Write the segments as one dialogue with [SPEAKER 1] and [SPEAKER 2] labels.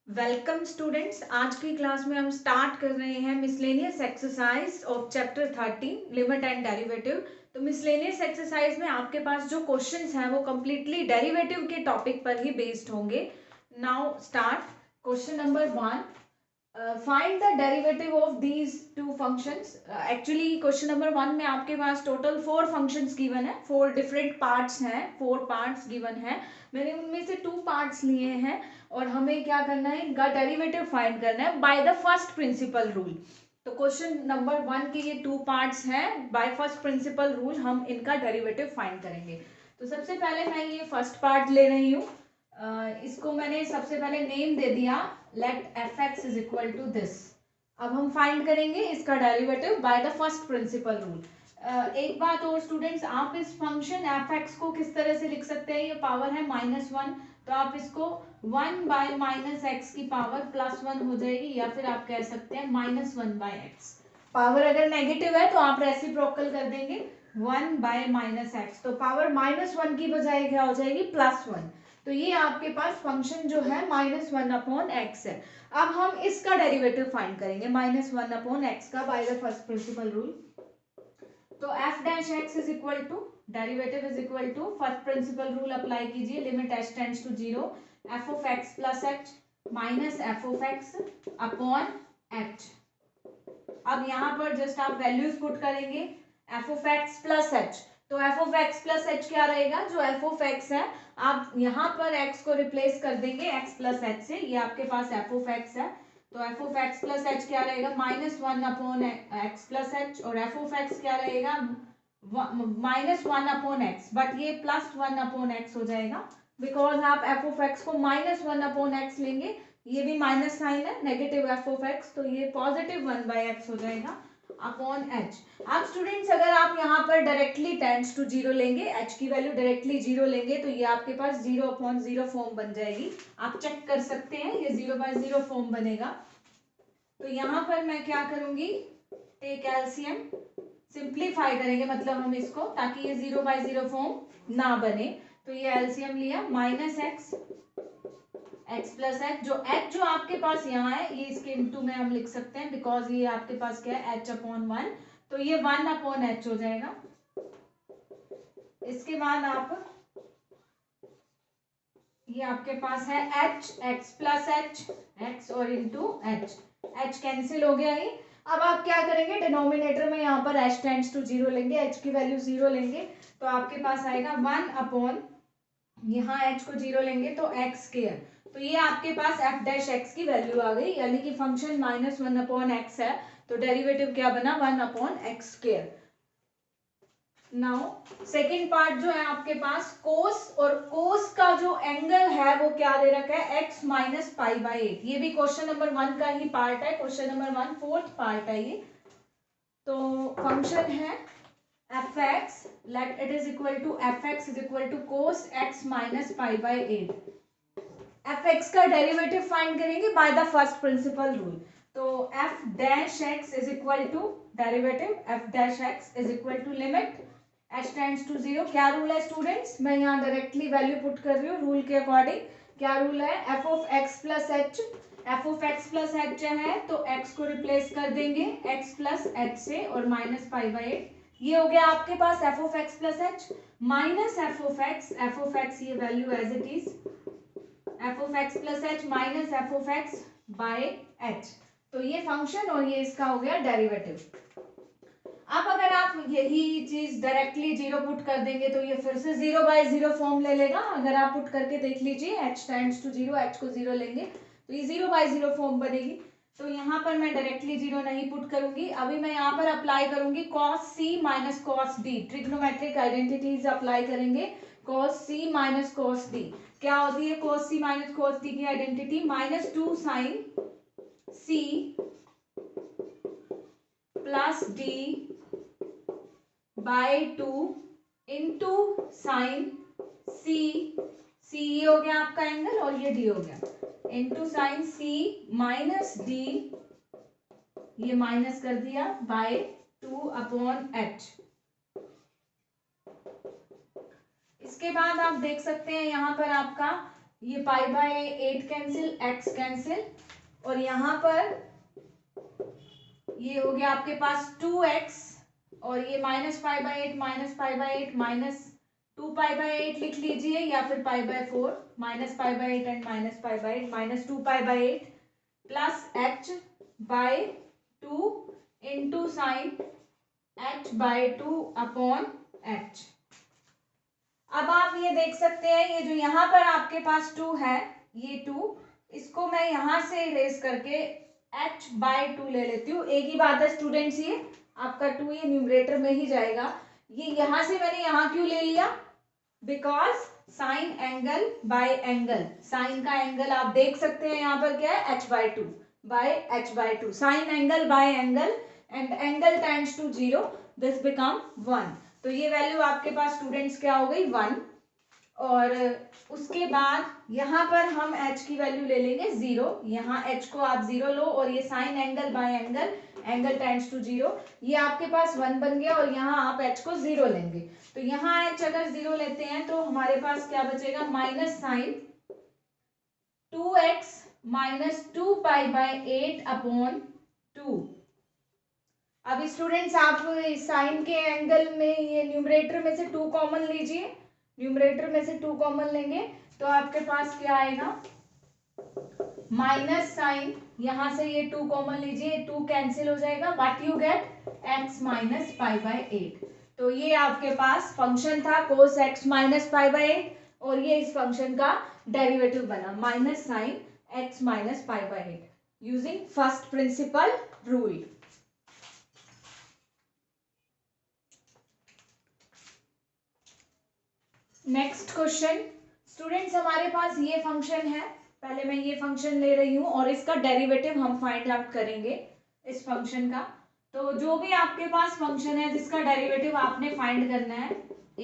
[SPEAKER 1] Welcome students. आज की class में हम स्टार्ट कर रहे हैं miscellaneous exercise of chapter 13 limit and derivative. तो मिसलेनियस एक्सरसाइज में आपके पास जो क्वेश्चंस हैं वो कम्प्लीटली डेरिवेटिव के टॉपिक पर ही बेस्ड होंगे। Now start question number 1। Find the derivative of these two functions. Actually question number 1 में आपके पास टोटल 4 फंक्शंस गिवन है, 4 डिफरेंट पार्ट्स हैं, 4 पार्ट्स गिवन है। मैंने उनमें से 2 पार्ट्स लिए हैं और हमें क्या करना है, इनका डेरिवेटिव फाइंड करना है bye the first principle rule. तो क्वेश्चन नंबर 1 के ये 2 पार्ट्स हैं, बाय फर्स्ट प्रिंसिपल रूल हम इनका डेरिवेटिव फाइंड करेंगे। तो सबसे पहले मैं ये फर्स्ट पार्ट ले रही हूँ। इसको मैंने सबसे पहले नेम दे दिया let F x is equal to this. अब हम फाइंड करेंगे इसका derivative by the first principle rule. एक बात और स्टूडेंट्स, आप इस फंक्शन एफ एक्स को किस तरह से लिख सकते हैं, ये पावर है -1, तो आप इसको 1 बाय माइनस एक्स की पावर +1 हो जाएगी, या फिर आप कह सकते हैं -1 बाय एक्स। पावर अगर नेगेटिव है तो आप रेसिप्रोकल कर देंगे 1 बाय माइनस एक्स, तो पावर -1 की बजाय क्या हो जाएगी +1। तो ये आपके पास फंक्शन जो है -1/x है। अब हम इसका डेरिवेटिव फाइंड करेंगे -1/x का by the first principle rule. तो f dash x is equal to derivative is equal to first principle rule apply कीजिए, limit h tends to 0, f of x plus h minus f of x upon h। अब यहाँ पर just आप values put करेंगे f of x plus h। तो f of x plus h क्या रहेगा, जो f ऑफ x है आप यहाँ पर x को रिप्लेस कर देंगे x प्लस h से, ये आपके पास f ऑफ x है। तो f of x plus h क्या रहेगा, -1/x प्लस h, और f ऑफ x क्या रहेगा, -1/x, बट ये +1/x हो जाएगा, बिकॉज आप f ऑफ x को -1/x लेंगे, ये भी माइनस साइन है, नेगेटिव f ऑफ x, तो ये पॉजिटिव 1/x हो जाएगा अपॉन h। अब स्टूडेंट्स अगर आप यहाँ पर डायरेक्टली टेंड्स टू 0 लेंगे, h की वैल्यू डायरेक्टली 0 लेंगे, तो ये आपके पास 0/0 फॉर्म बन जाएगी। आप चेक कर सकते हैं, ये 0/0 फॉर्म बनेगा। तो यहाँ पर मैं क्या करूंगी, टेक एलसीएम, सिंप्लीफाई करेंगे मतलब हम इसको, ताकि ये 0/0 फॉर्म ना बने। तो ये एलसीएम लिया, -x x प्लस एच, जो आपके पास यहाँ है ये इसके इनटू में हम लिख सकते हैं, बिकॉज ये आपके पास क्या है h/1, तो ये 1/h हो जाएगा। इसके बाद आप ये आपके पास है h x plus H x और इंटू h कैंसिल हो गया ये। अब आप क्या करेंगे, डिनोमिनेटर में यहाँ पर h टेंड्स टू 0 लेंगे, h की वैल्यू 0 लेंगे, तो आपके पास आएगा 1 अपॉन, यहाँ h को 0 लेंगे तो x स्क्वायर। तो ये आपके पास f डैश x की वैल्यू आ गई, यानी कि फंक्शन -1/x है, तो डेरिवेटिव क्या बना, 1/x square. Now second part जो है आपके पास कोस, और कोस का जो एंगल है वो क्या दे रखा है, x माइनस π/8। ये भी क्वेश्चन नंबर 1 का ही पार्ट है, क्वेश्चन नंबर 1 फोर्थ पार्ट है ये। तो फंक्शन है f x, let it is equal to F x is equal to cos x minus π/8। F x का डेरिवेटिव फाइंड करेंगे by the first principle rule. तो F dash x is equal to derivative f dash x is equal to limit h tends to 0। क्या rule है students, मैं यहाँ directly value put कर रही हूँ रूल के अकॉर्डिंग। क्या रूल है, f of x plus h, f of x plus h है तो x को रिप्लेस कर देंगे x प्लस h से और माइनस π/8। ये हो गया आपके पास f of x plus h minus f of x ये value as it is f of x plus h minus f of x by h। तो ये फंक्शन और ये इसका हो गया डेरिवेटिव। अब अगर आप यही चीज डायरेक्टली 0 पुट कर देंगे तो ये फिर से 0/0 फॉर्म ले लेगा। अगर आप पुट करके देख लीजिए, h टेंड्स टू 0, h को 0 लेंगे तो ये 0/0 फॉर्म बनेगी। तो यहाँ पर मैं डायरेक्टली 0 नहीं पुट करूंगी, अभी मैं यहाँ पर अप्लाई करूंगी cos c minus cos d, trigonometric identities apply करेंगे। cos c minus cos d क्या होती है, cos c minus cos d की identity -2 sin c plus d by 2 into sine c, c ये हो गया आपका एंगल और ये डी हो गया, इंटू साइन सी माइनस डी, ये माइनस कर दिया, बाय 2/h। इसके बाद आप देख सकते हैं यहाँ पर आपका ये पाई बाय 8 कैंसिल, x कैंसिल, और यहाँ पर ये हो गया आपके पास 2x, और ये minus pi by 8 minus pi by 8 minus 2 pi by 8 लिख लीजिए, या फिर pi by 4, minus pi by 8 and minus pi by 8 minus 2 pi by 8 plus h by 2 into sine h by 2 upon h। अब आप ये देख सकते हैं, ये जो यहाँ पर आपके पास 2 है, ये 2, इसको मैं यहाँ से इरेज करके h बाय 2 ले लेती हूँ। एक ही बात है स्टूडेंट्स, ये आपका 2 ये न्यूमरेटर में ही जाएगा। ये यहाँ से मैंने यहाँ क्यों ले लिया, because sine angle by angle, sine का एंगल आप देख सकते हैं यहाँ पर क्या है, h by 2 by h by 2, sine angle by angle and angle tends to 0, this become 1। तो ये वैल्यू आपके पास स्टूडेंट्स क्या हो गई, 1। और उसके बाद यहाँ पर हम h की वैल्यू ले लेंगे 0, यहाँ h को आप 0 लो, और ये sine angle by angle, angle tends to 0, ये आपके पास 1 बन गया, और यहाँ आप h को 0 लेंगे। तो यहाँ h अगर 0 लेते हैं तो हमारे पास क्या बचेगा, minus sine 2x minus 2 pi by 8 upon 2। अब स्टूडेंट्स आप साइन के एंगल में ये न्यूमरेटर में से 2 कॉमन लीजिए, न्यूमरेटर में से 2 कॉमन लेंगे तो आपके पास क्या आएगा, माइनस साइन, यहां से ये 2 कॉमन लीजिए, 2 कैंसिल हो जाएगा, what you get, x minus pi by 8। तो ये आपके पास फंक्शन था cos x minus pi by 8, और ये इस फंक्शन का डेरिवेटिव बना minus sine x minus pi by 8 using first principle rule. Next question students, हमारे पास ये फंक्शन है, पहले मैं ये फंक्शन ले रही हूँ और इसका डेरिवेटिव हम फाइंड आउट करेंगे इस फंक्शन का। तो जो भी आपके पास फंक्शन है जिसका डेरिवेटिव आपने फाइंड करना है,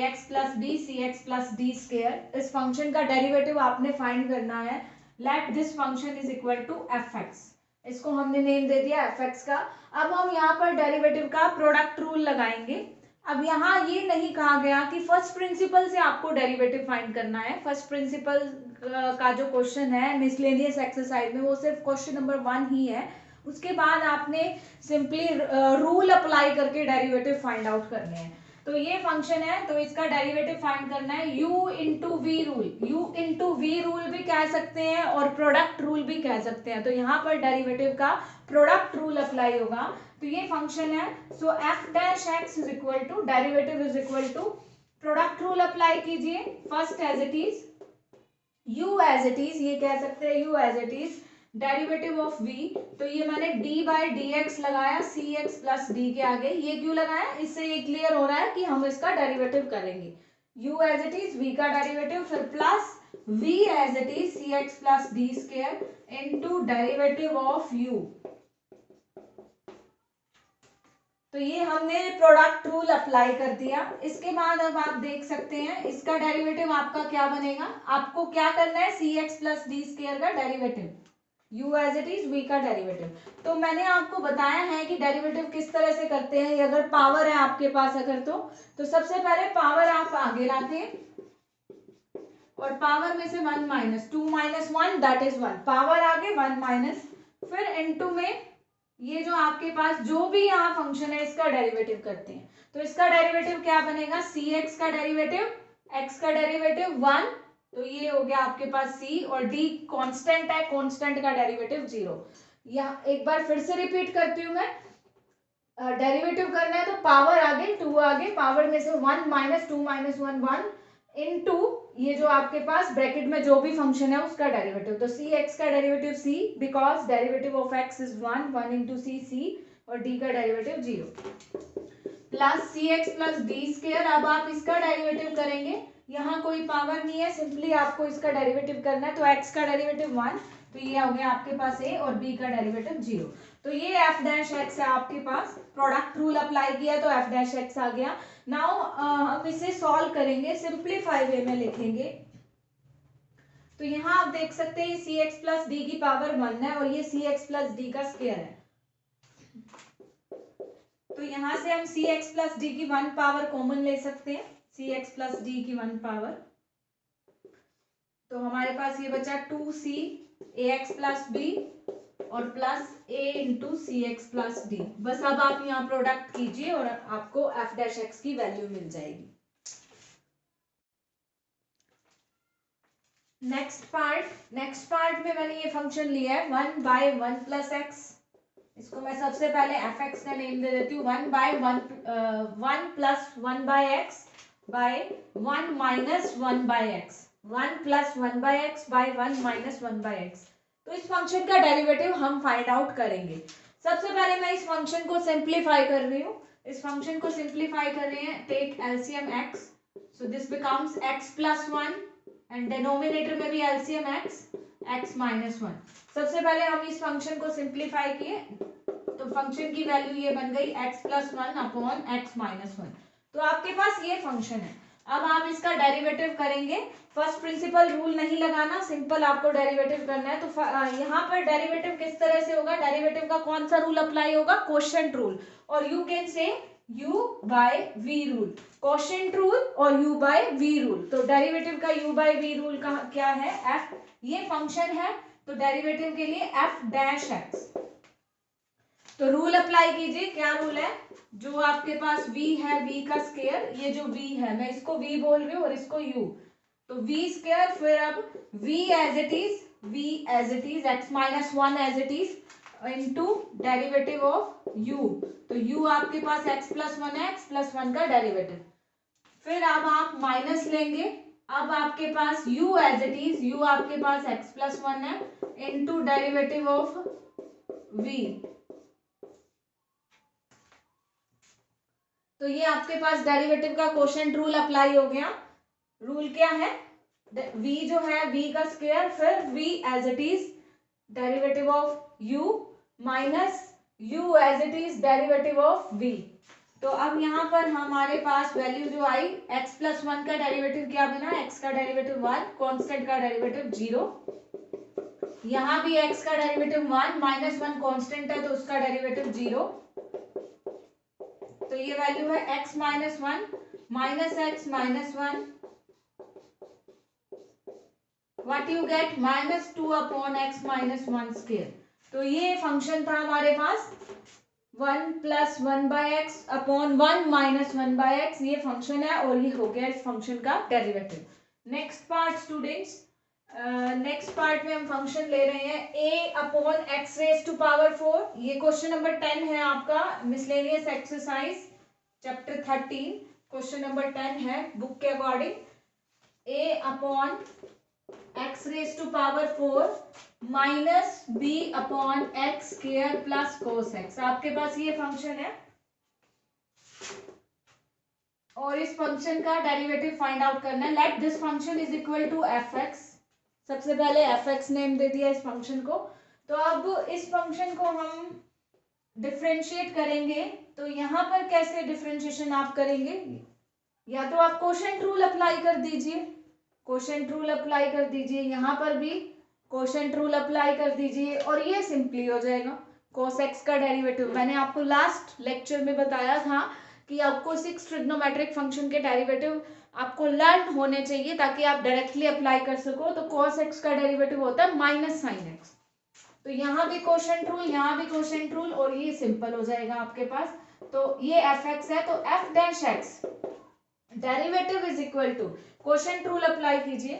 [SPEAKER 1] ax plus B C x plus D square, इस फंक्शन का डेरिवेटिव आपने फाइंड करना है। Let this function is equal to F X, इसको हमने नेम दे दिया एफ एक्स का। अब हम यहाँ पर डेरिवेटिव का प्रोडक्ट रूल लगाएंगे। अब यहाँ ये नहीं कहा गया कि फर्स्ट प्रिंसिपल से आपको डेरिवेटिव फाइंड करना है। फर्स्ट प्रिंसिपल का जो क्वेश्चन है मिसलेनियस एक्सरसाइज में, वो सिर्फ क्वेश्चन नंबर 1 ही है। उसके बाद आपने सिंपली रूल अप्लाई करके डेरिवेटिव फाइंड आउट करने हैं। तो ये फंक्शन है, तो इसका डेरिवेटिव फाइंड करना है u into V rule. u into V rule भी कह सकते हैं और प्रोडक्ट रूल भी कह सकते हैं। तो यहाँ पर डेरिवेटिव का प्रोडक्ट रूल अप्लाई होगा। तो ये फंक्शन है, so f dash x is equal to derivative is equal to, product rule apply कीजिए, first as it is, u as it is, ये कह सकते हैं u as it is derivative of v। तो ये मैंने d बाई डी एक्स लगाया सी x plus D के आगे। ये क्यों लगाया, इससे ये क्लियर हो रहा है कि हम इसका डेरिवेटिव करेंगे। u as it is v का डेरिवेटिव, फिर plus v as it is C x plus D square into derivative of u। तो ये हमने प्रोडक्ट रूल अप्लाई कर दिया। इसके बाद अब आप देख सकते हैं इसका डेरिवेटिव आपका क्या बनेगा, आपको क्या करना है, C x plus D square का derivative, u as it is v का डेरिवेटिव। तो मैंने आपको बताया है कि डेरिवेटिव किस तरह से करते हैं। अगर पावर है आपके पास अगर तो सबसे पहले पावर आप आगे लाते हैं, और पावर में से 1 minus 2 minus 1 that is 1, power आगे 1 माइनस, फिर इनटू में ये जो आपके पास जो भी यहाँ फंक्शन है इसका डेरिवेटिव करते हैं। तो इसका डेरिवेटिव क्या बनेगा, सी एक्स का डेरिवेटिव, एक्स का डेरिवेटिव 1, तो ये हो गया आपके पास c, और d कांस्टेंट है, कांस्टेंट का डेरिवेटिव 0। यहाँ एक बार फिर से रिपीट करती हूँ मैं, डेरिवेटिव करना है तो पावर आगे 2 आगे, पावर में से 1 माइनस 2 माइनस 1 1 इनटू ये जो आपके पास ब्रैकेट में जो भी फंक्शन है उसका डेरिवेटिव। तो सी एक्स का derivative c, because derivative of x is 1, 1 into c, और d का derivative 0, plus c x plus D square. अब आप इसका डेरिवेटिव करेंगे, यहाँ कोई पावर नहीं है, सिंपली आपको इसका डेरिवेटिव करना है। तो x का डेरिवेटिव 1, तो ये हो गया आपके पास a, और b का डेरिवेटिव 0। तो ये f डैश x है आपके पास, प्रोडक्ट रूल अप्लाई किया तो f डैश x आ गया। नाउ हम इसे सॉल्व करेंगे, सिंप्लीफाई वे में लिखेंगे। तो यहाँ आप देख सकते हैं सी एक्स प्लस डी की पावर 1 है, और ये सी एक्स प्लस डी का स्क्वायर है। तो यहाँ से हम सी एक्स प्लस डी की 1 पावर कॉमन ले सकते हैं, सी एक्स प्लस डी की 1 पावर, तो हमारे पास ये बचा 2c ax प्लस बी और plus a into C x plus D. बस अब आप यहाँ प्रोडक्ट कीजिए और आपको f डैश x की वैल्यू मिल जाएगी। नेक्स्ट पार्ट में मैंने ये फंक्शन लिया है 1 बाय 1 प्लस एक्स। इसको मैं सबसे पहले एफ एक्स का नेम दे देती हूँ 1 by 1 plus 1 by X by 1 minus 1 by X, 1 plus 1 by X by 1 minus 1 by X. तो इस फंक्शन का डेरिवेटिव हम फाइंड आउट करेंगे। सबसे पहले मैं इस फंक्शन को सिंप्लीफाई कर रही हूँ। इस फंक्शन को सिंप्लीफाई कर रहे हैं, take LCM X, so this becomes X plus 1 and denominator में भी एलसीएम x माइनस 1। सबसे पहले हम इस फंक्शन को सिंप्लीफाई किए तो फंक्शन की वैल्यू ये बन गई x plus 1 upon x minus 1। तो आपके पास ये फंक्शन है। अब आप इसका डेरिवेटिव करेंगे। फर्स्ट प्रिंसिपल रूल नहीं लगाना, सिंपल आपको डेरिवेटिव करना है। तो यहाँ पर डेरिवेटिव किस तरह से होगा, डेरिवेटिव का कौन सा रूल अप्लाई होगा, क्वोशिएंट रूल, और you can say u by v rule, quotient rule और u बाय v रूल। तो डेरिवेटिव का u बाय v रूल का क्या है, f, ये फंक्शन है तो डेरिवेटिव के लिए f डैश x। तो रूल अप्लाई कीजिए, क्या रूल है, जो आपके पास v है, v का स्क्वायर, ये जो v है मैं इसको v बोल रही हूँ और इसको u, तो v स्क्वायर, फिर अब v as it is x minus 1 as it is into derivative of u। तो u आपके पास x प्लस 1 है, x प्लस 1 का डेरिवेटिव। फिर अब आप माइनस लेंगे, अब आपके पास u as it is, u आपके पास x प्लस 1 है इनटू डेरिवेटिव ऑफ v। तो ये आपके पास डेरिवेटिव का क्वोशिएंट रूल अप्लाई हो गया। रूल क्या है, v जो है v का स्क्वायर, फिर v as it is derivative of u minus u as it is derivative of v। तो अब यहाँ पर हमारे पास वैल्यू जो आई, x प्लस 1 का डेरिवेटिव क्या बना, x का डेरिवेटिव 1, कांस्टेंट का डेरिवेटिव 0, यहाँ भी x का डेरिवेटिव 1, माइनस 1 कांस्टेंट है तो उसका डेरिवेटिव 0। तो ये वैल्यू है x minus 1 minus x minus 1, what you get, minus 2 upon x minus 1 square. तो ये फंक्शन था हमारे पास 1 plus 1 by X upon 1 minus 1 by X, ये फंक्शन है और ये हो गया इस फंक्शन का derivative. Next part students, next part में हम फंक्शन ले रहे हैं a upon x raise to power 4। ये क्वेश्चन नंबर 10 है आपका, miscellaneous exercise chapter 13, question number 10 है बुक के according. a upon x raise to power 4 minus b upon X square plus cos X, आपके पास ये फंक्शन है और इस फंक्शन का डेरिवेटिव फाइंड आउट करना है। Let this function is equal to F X, सबसे पहले एफ एक्स नेम दे दिया इस फंक्शन को। तो अब इस फंक्शन को हम डिफरेंशिएट करेंगे, तो यहाँ पर कैसे डिफरेंशिएशन आप करेंगे, या तो आप क्वोशिएंट रूल अप्लाई कर दीजिए, क्वोशिएंट रूल अप्लाई कर दीजिए, यहाँ पर भी क्वोशिएंट रूल अप्लाई कर दीजिए और ये सिंपली हो जाएगा cos x का डेरिवेटिव। मैंने आपको लास्ट लेक्चर में बताया था कि आपको 6 ट्रिग्नोमेट्रिक फंक्शन के डेरिवेटिव आपको लर्न होने चाहिए ताकि आप डायरेक्टली अप्लाई कर सको। तो cos x का डेरिवेटिव होता है माइनस साइन x, तो यहाँ भी क्वोशिएंट रूल, यहाँ भी क्वोशिएंट रूल और ये सिंपल हो जाएगा आपके पास। तो ये एफ एक्स है, तो F dash X derivative is equal to, quotient rule apply कीजिए,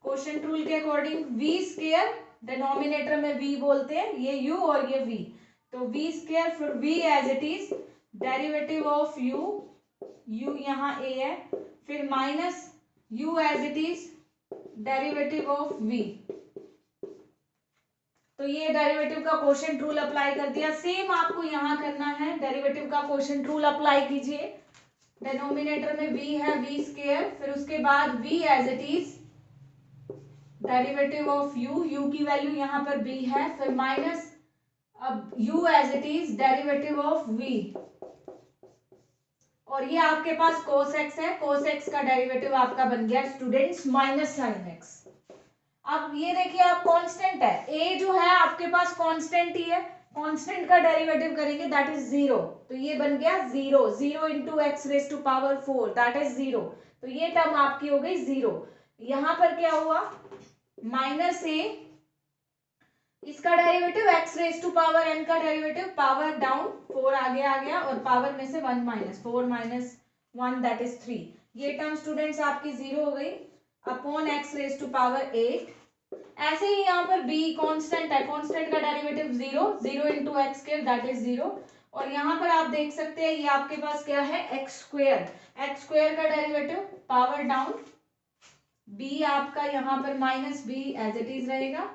[SPEAKER 1] क्वोशिएंट रूल के अकॉर्डिंग v स्क्वायर, डिनोमिनेटर में v बोलते हैं, ये u और ये v, तो v स्क्वायर फिर v as it is derivative of u, u यहाँ a है, फिर minus u as it is derivative of v। तो ये डेरिवेटिव का क्वोशिएंट रूल अप्लाई कर दिया। सेम आपको यहाँ करना है, डेरिवेटिव का क्वोशिएंट रूल अप्लाई कीजिए, डिनोमिनेटर में v है, v स्क्वायर, फिर उसके बाद v as it is derivative of u, u की वैल्यू यहाँ पर b है, फिर माइनस अब u as it is derivative of v, और ये आपके पास cos x है, cos x का डेरिवेटिव आपका बन गया स्टूडेंट्स माइनस साइन x। अब ये देखिए आप कांस्टेंट है, a जो है आपके पास कांस्टेंट ही है, कांस्टेंट का डेरिवेटिव करेंगे दैट इज 0, तो ये बन गया 0 into X raise to power 4 that is 0, तो ये टर्म आपकी हो गई 0। यहाँ पर क्या हुआ, माइनस ए, इसका derivative X raise to power N का डेरिवेटिव, पावर डाउन 4 आगे आ गया और पावर में से 1 माइनस, 4 माइनस 1 दैट इज 3। ये टर्म स्टूडेंट्स आपकी 0 हो गई upon x raise to power 8। ऐसे ही यहाँ पर b कांस्टेंट है, कांस्टेंट का derivative 0, 0 into X square that is 0। और यहाँ पर आप देख सकते हैं ये आपके पास क्या है, एक्स स्क्वायर, एक्स स्क्वायर का डेरिवेटिव पावर डाउन, b आपका यहाँ पर minus b as it is रहेगा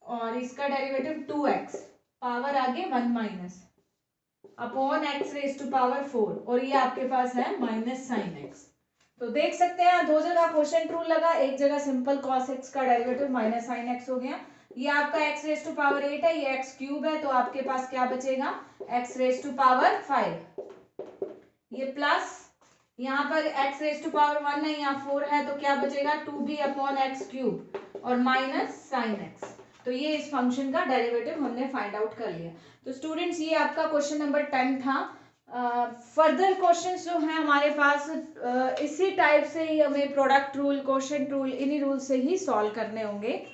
[SPEAKER 1] और इसका डेरिवेटिव 2x, पावर आगे 1 minus upon x raise to power 4 और ये आपके पास है माइनस साइन एक्स। तो देख सकते हैं दो जगह क्वोशिएंट रूल लगा, एक जगह सिंपल cos x का डेरिवेटिव माइनस साइन एक्स हो गया। ये आपका x रेज टू पावर 8 है, ये x क्यूब है, तो आपके पास क्या बचेगा, x रेज टू पावर 5, ये प्लस यहाँ पर x रेज टू पावर 1 है, यहाँ 4 है, तो क्या बचेगा 2b अपॉन एक्स क्यूब और माइनस साइन एक्स। तो ये इस फंक्शन का डेरिवेटिव हमने फाइंड आउट कर लिया। तो स्टूडेंट्स ये आपका क्वेश्चन नंबर 10 था। फर्दर क्वेश्चंस जो हैं हमारे पास इसी टाइप से ही हमें प्रोडक्ट रूल, क्वोशिएंट रूल, इन्हीं रूल से ही सॉल्व करने होंगे।